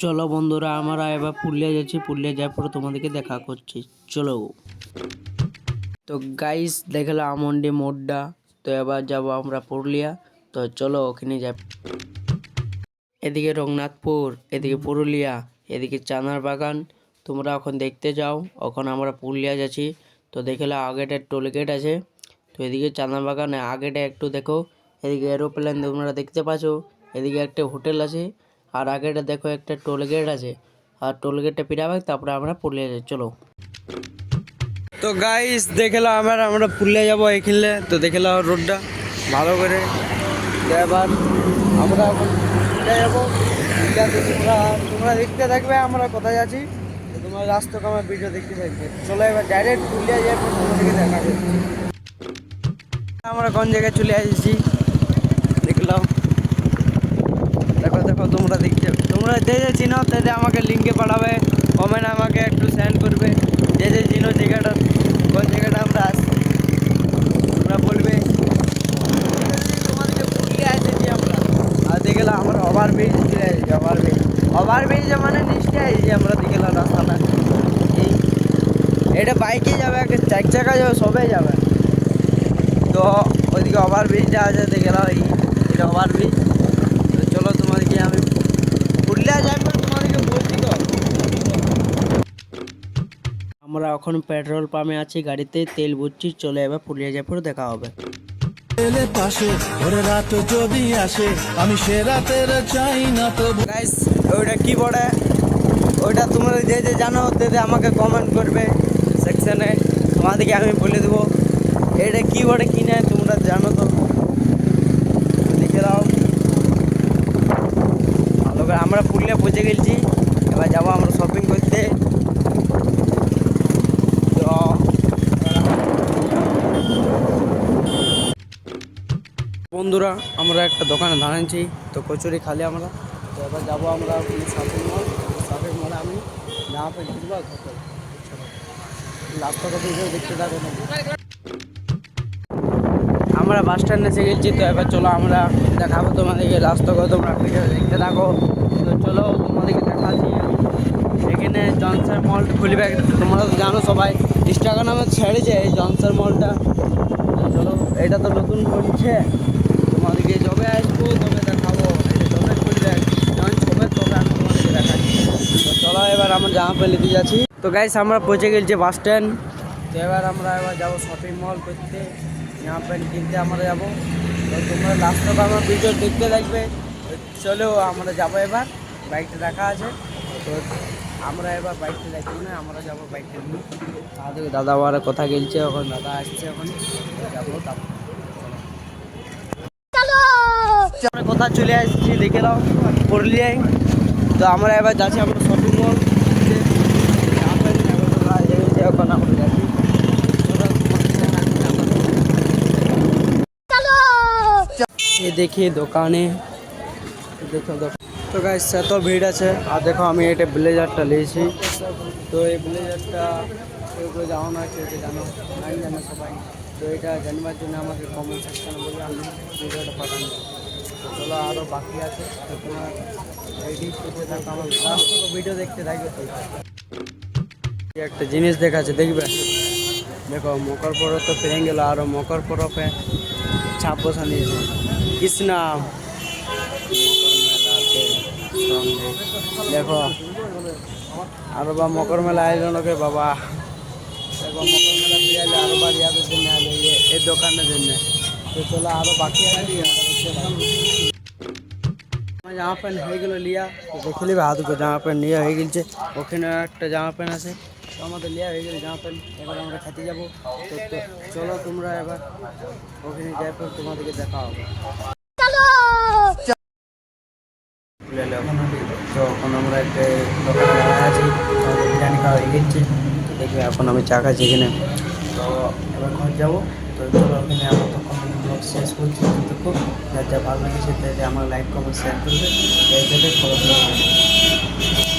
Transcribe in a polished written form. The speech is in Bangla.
চলো বন্ধুরা, আমরা এবার পুরুলিয়া যাচ্ছি। পুরুলিয়া যাওয়ার পরে তোমাদেরকে দেখা করছি, চলো। তো গাইস দেখলাম আমন্ডি মোড্ডা। তো এবার যাব আমরা পুরুলিয়া। তো চলো ওখানে যাই। এদিকে রঘুনাথপুর, এদিকে পুরুলিয়া, এদিকে চানার বাগান। তোমরা এখন দেখতে যাও। এখন আমরা পুরুলিয়া যাচ্ছি। তো দেখলে আগেটা টোল গেট আছে। তো এদিকে চানার বাগান আগেটা একটু দেখো। এদিকে এরোপ্লেন তোমরা দেখতে পাচ্ছ। এদিকে একটা হোটেল আছে। আর আগেটা দেখো একটা টোল গেট আছে। আর টোল গেটটা পেরাবে, তারপরে আমরা পুরুলিয়া যাই, চলো। তো গাইস দেখলাম আমরা পুরুলিয়া যাবো এখানে। তো দেখলাম রোডটা ভালো করে। তো এবার আমরা এখন পুরুলিয়া যাবো। তোমরা দেখতে থাকবে আমরা কোথায় যাচ্ছি। তো তোমার রাস্তা আমার ভিডিও দেখতে থাকবে। চলো এবার ডাইরেক্ট পুরুলিয়া যাই, তোমাদেরকে দেখা করছি। আমরা কোন জায়গায় চলে আসছি দেখলাম। দেখো দেখো, তোমরা দেখতে, তোমরা যে যে চিনো তাদের আমাকে লিঙ্কে পাঠাবে, কমেন্ট আমাকে একটু সেন্ড করবে। যে যে চিনো জায়গাটা, কোন জায়গাটা আমরা আসছি তোমরা বলবে। তোমাদেরকে পুরুলিয়া এসেছি আমরা। আর দেখলাম আমরা ওভারব্রিজ চলে আসছি। ওভারব্রিজ মানে নিচে আসছি আমরা। দেখলাম রাস্তাটা এই, এটা বাইকে যাবে, চার চাকা যাবে, সবাই যাবে। তো ওইদিকে ওভারব্রিজটা আছে, দেখলাম এটা ওভারব্রিজ। তো চলো তোমাদেরকে আমি পুরুলিয়া যাই, তোমাদেরকে বলছি। তো আমরা এখন পেট্রোল পাম্পে আছি, গাড়িতে তেল ভরছি। চলে এবার পুরুলিয়া যাই, পরে দেখা হবে। পাশে ভোরে রাত যদি আসে, আমি সে রাতের চাই না তো। গাইস ওইটা কি বলে, ওইটা তোমরা যে যে জানো তাতে আমাকে কমেন্ট করবে সেকশনে। তোমাদেরকে আমি বলে দেবো এটা কি বলে কি না, তোমরা জানো তো লিখে দাও ভালো করে। আমরা পুরুলিয়া পৌঁছে গেছি। এবার যাবো আমরা শপিং করতে। তো বন্ধুরা, আমরা একটা দোকানে দাঁড়াচ্ছি। তো কচুরি খালি আমরা। তো এবার যাবো আমরা শপিং মল। শপিং মলে আমি জামা প্যান্ট কিনবো। রাস্তা কত দেখতে থাকো। আমরা বাস স্ট্যান্ডে এসে গেছি। তো এবার চলো আমরা দেখাবো তোমাদেরকে রাস্তা কত, তোমরা ভিডিও দেখতে থাকো। তো চলো তোমাদেরকে দেখাচ্ছি। এখানে জনসন মল খুলবে, তোমরা তো জানো সবাই, ইনস্টাগ্রামে ছেড়েছে এই জনসন মলটা। চলো, এটা তো নতুন করছে। তোমাদেরকে যবে আসবো তবে দেখাবো। এটা যবে খুলবে যখন ছবে তবে আমি তোমাদেরকে দেখাচ্ছি। তো চলো এবার আমরা জামা প্যান্ট নিতে যাচ্ছি। তো গাইস আমরা পৌঁছে গেছি বাস স্ট্যান্ড। তো এবার আমরা যাবো শপিং মল করতে, জামা প্যান্ট কিনতে আমরা যাবো। তো তোমরা রাস্তাটা আমার ভিডিও দেখতে থাকবে। চলো আমরা যাবো এবার। বাইকটা রাখা আছে। তো আমরা এবার বাইকটা যাচ্ছি না, আমরা যাবো বাইকটা নিয়ে। তাদের দাদা বাবার কথা গেলছে, এখন দাদা আসছে, এখন যাবো। আমরা কোথায় চলে আসছি দেখে নাও, পুরুলিয়ায়। তো আমরা এবার যাচ্ছি আমরা শপিং মল। এখন আমরা যাচ্ছি। ये देखिए दुकाने देखो। তো গাইস এত ভিড় আছে। আর দেখো আমি এটা ব্লেজারটা নিয়েছি। তো এই ব্লেজারটা কেউ কেউ জানো না, কেউ কেউ জানো নাই, জানো সবাই। তো এটা জানবার জন্য আমাকে কমেন্ট সেকশনে বলে আমি ভিডিওটা পাঠানো। তো চলো আরও বাকি আছে। তো তোমার রেডি করতে থাকো, আমার ভিডিও দেখতে থাকবে। তো একটা জিনিস দেখাচ্ছে, দেখবে। দেখো মকর পরব তো পেরে গেল, আরও মকর পরবে ছাপ বসা নিয়েছে। কৃষ্ণা মকর মেলাতে সঙ্গে দেখো আরো বা মকর মেলা আইল নাকি বাবা। দেখো মকর মেলা ফিরে আলে আরো বার ইয়াদের জন্য আলে এই দোকানের জন্য। তো চলো আরো বাকি আছে। আমার জামা প্যান্ট হয়ে গেলো লিয়া। তো দেখে নেবে হাত জামা প্যান্ট নিয়ে হয়ে গেছে। ওখানে একটা জামা প্যান্ট আছে। তো আমাদের লিয়া হয়ে গেলে জামা প্যান্ট। এবার আমরা খেতে যাবো। তো চলো তোমরা এবার ওখানে যাই, পর তোমাদেরকে দেখা হবে। তো এখন আমরা একটা দোকানে দাঁড়া আছি, বিরিয়ানি খাওয়া হয়ে গেছে। তো দেখবে এখন আমি চা খাচ্ছি এখানে। তো এবার ঘর যাবো। তো চলো ওখানে আমার তখন ব্লগ শেষ করছি। কিন্তু খুব যা যা ভালো লেগেছে তাই আমার লাইক কমেন্ট শেয়ার করবে, ফলো করবে।